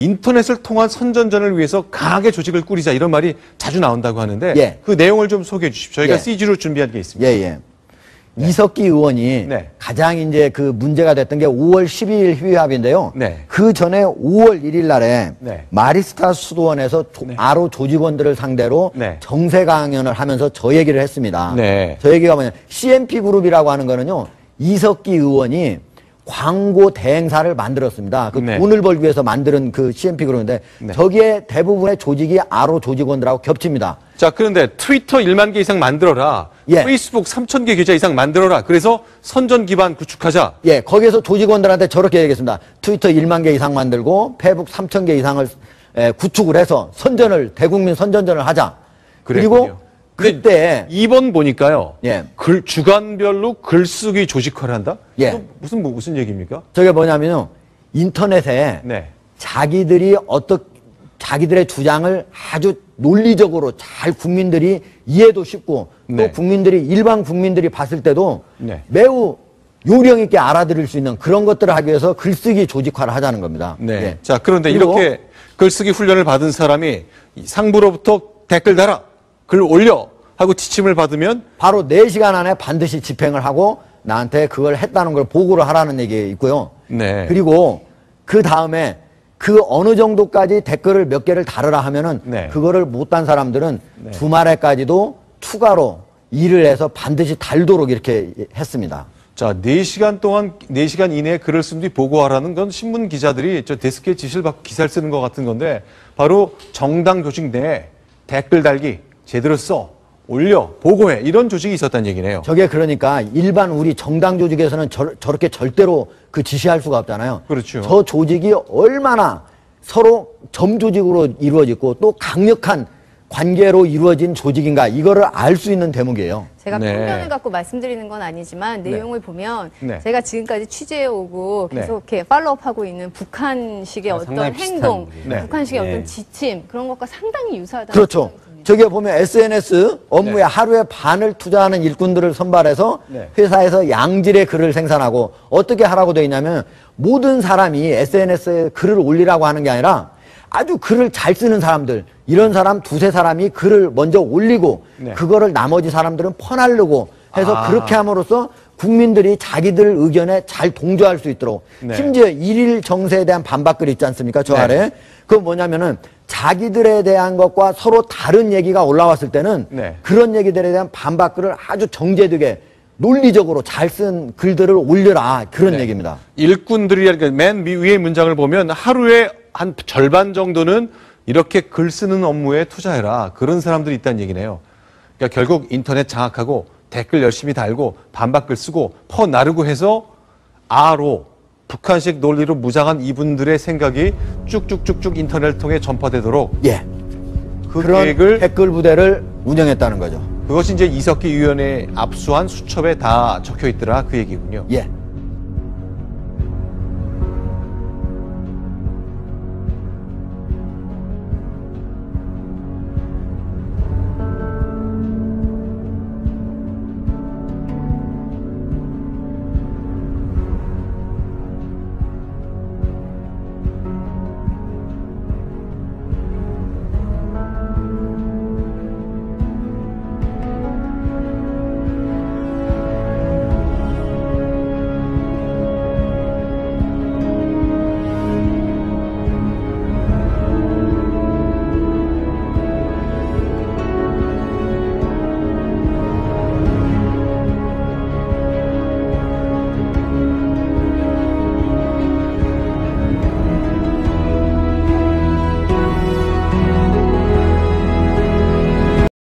인터넷을 통한 선전전을 위해서 강하게 조직을 꾸리자 이런 말이 자주 나온다고 하는데 예. 그 내용을 좀 소개해 주십시오. 저희가 예. CG로 준비한 게 있습니다. 네. 이석기 의원이 네. 가장 이제 그 문제가 됐던 게 5월 12일 휴의합인데요. 네. 그 전에 5월 1일 날에 네. 마리스타 수도원에서 아로 조직원들을 상대로 네. 정세 강연을 하면서 저 얘기를 했습니다. 네. 저 얘기가 뭐냐. CMP 그룹이라고 하는 거는요. 이석기 의원이 광고 대행사를 만들었습니다. 그 네. 돈을 벌기 위해서 만드는 그 CMP 그룹인데 네. 저기에 대부분의 조직이 아로 조직원들하고 겹칩니다. 자, 그런데 트위터 1만 개 이상 만들어라. 예. 페이스북 3,000개 계좌 이상 만들어라. 그래서 선전 기반 구축하자. 예, 거기에서 조직원들한테 저렇게 얘기했습니다. 트위터 1만 개 이상 만들고 페이북 3,000개 이상을 구축을 해서 선전을 대국민 선전전을 하자. 그리고 그때 2번 보니까요. 예. 주간별로 글쓰기 조직화를 한다? 예. 또 무슨 얘기입니까? 저게 뭐냐면요. 인터넷에 네. 자기들의 주장을 아주 논리적으로 잘 국민들이 이해도 쉽고 네. 또 일반 국민들이 봤을 때도 네. 매우 요령 있게 알아들을 수 있는 그런 것들을 하기 위해서 글쓰기 조직화를 하자는 겁니다. 네. 예. 자, 그런데 이렇게 글쓰기 훈련을 받은 사람이 상부로부터 댓글 달아, 글 올려 하고 지침을 받으면 바로 4시간 안에 반드시 집행을 하고 나한테 그걸 했다는 걸 보고를 하라는 얘기 있고요. 네. 그리고 그 다음에 그 어느 정도까지 댓글을 몇 개를 달으라 하면은 네. 그거를 못단 사람들은 주말에까지도 추가로 일을 해서 반드시 달도록 이렇게 했습니다. 자, 4시간 이내에 글을 쓴 뒤 보고하라는 건 신문 기자들이 저 데스크에 지시를 받고 기사를 쓰는 것 같은 건데 바로 정당 조직 내에 댓글 달기, 제대로 써, 올려, 보고해 이런 조직이 있었다는 얘기네요. 저게 그러니까 일반 우리 정당 조직에서는 저렇게 절대로 그 지시할 수가 없잖아요. 그렇죠. 저 조직이 얼마나 서로 점조직으로 이루어지고 또 강력한 관계로 이루어진 조직인가 이거를 알 수 있는 대목이에요. 제가 네. 편견을 갖고 말씀드리는 건 아니지만 내용을 보면 네. 제가 지금까지 취재해오고 계속 이렇게 팔로우업하고 있는 북한식의 어떤 행동, 네. 북한식의 어떤 지침 그런 것과 상당히 유사하다는 그렇죠. 생각이 듭니다. 저기 보면 SNS 업무에 하루에 반을 투자하는 일꾼들을 선발해서 회사에서 양질의 글을 생산하고 어떻게 하라고 되어 있냐면 모든 사람이 SNS에 글을 올리라고 하는 게 아니라 아주 글을 잘 쓰는 사람들 이런 사람 두세 사람이 글을 먼저 올리고 그거를 나머지 사람들은 퍼나르고 해서 그렇게 함으로써 국민들이 자기들 의견에 잘 동조할 수 있도록 심지어 일일 정세에 대한 반박글이 있지 않습니까? 저 아래 그건 뭐냐면은 자기들에 대한 것과 서로 다른 얘기가 올라왔을 때는 그런 얘기들에 대한 반박글을 아주 정제되게 논리적으로 잘 쓴 글들을 올려라 그런 얘기입니다. 일꾼들이라니까 맨 위의 문장을 보면 하루에 한 절반 정도는 이렇게 글 쓰는 업무에 투자해라. 그런 사람들이 있다는 얘기네요. 그러니까 결국 인터넷 장악하고 댓글 열심히 달고 반박글 쓰고 퍼나르고 해서 북한식 논리로 무장한 이분들의 생각이 쭉쭉쭉쭉 인터넷을 통해 전파되도록 그 그런 계획을 댓글 부대를 운영했다는 거죠. 그것이 이제 이석기 의원의 압수한 수첩에 다 적혀 있더라 그 얘기군요. 예.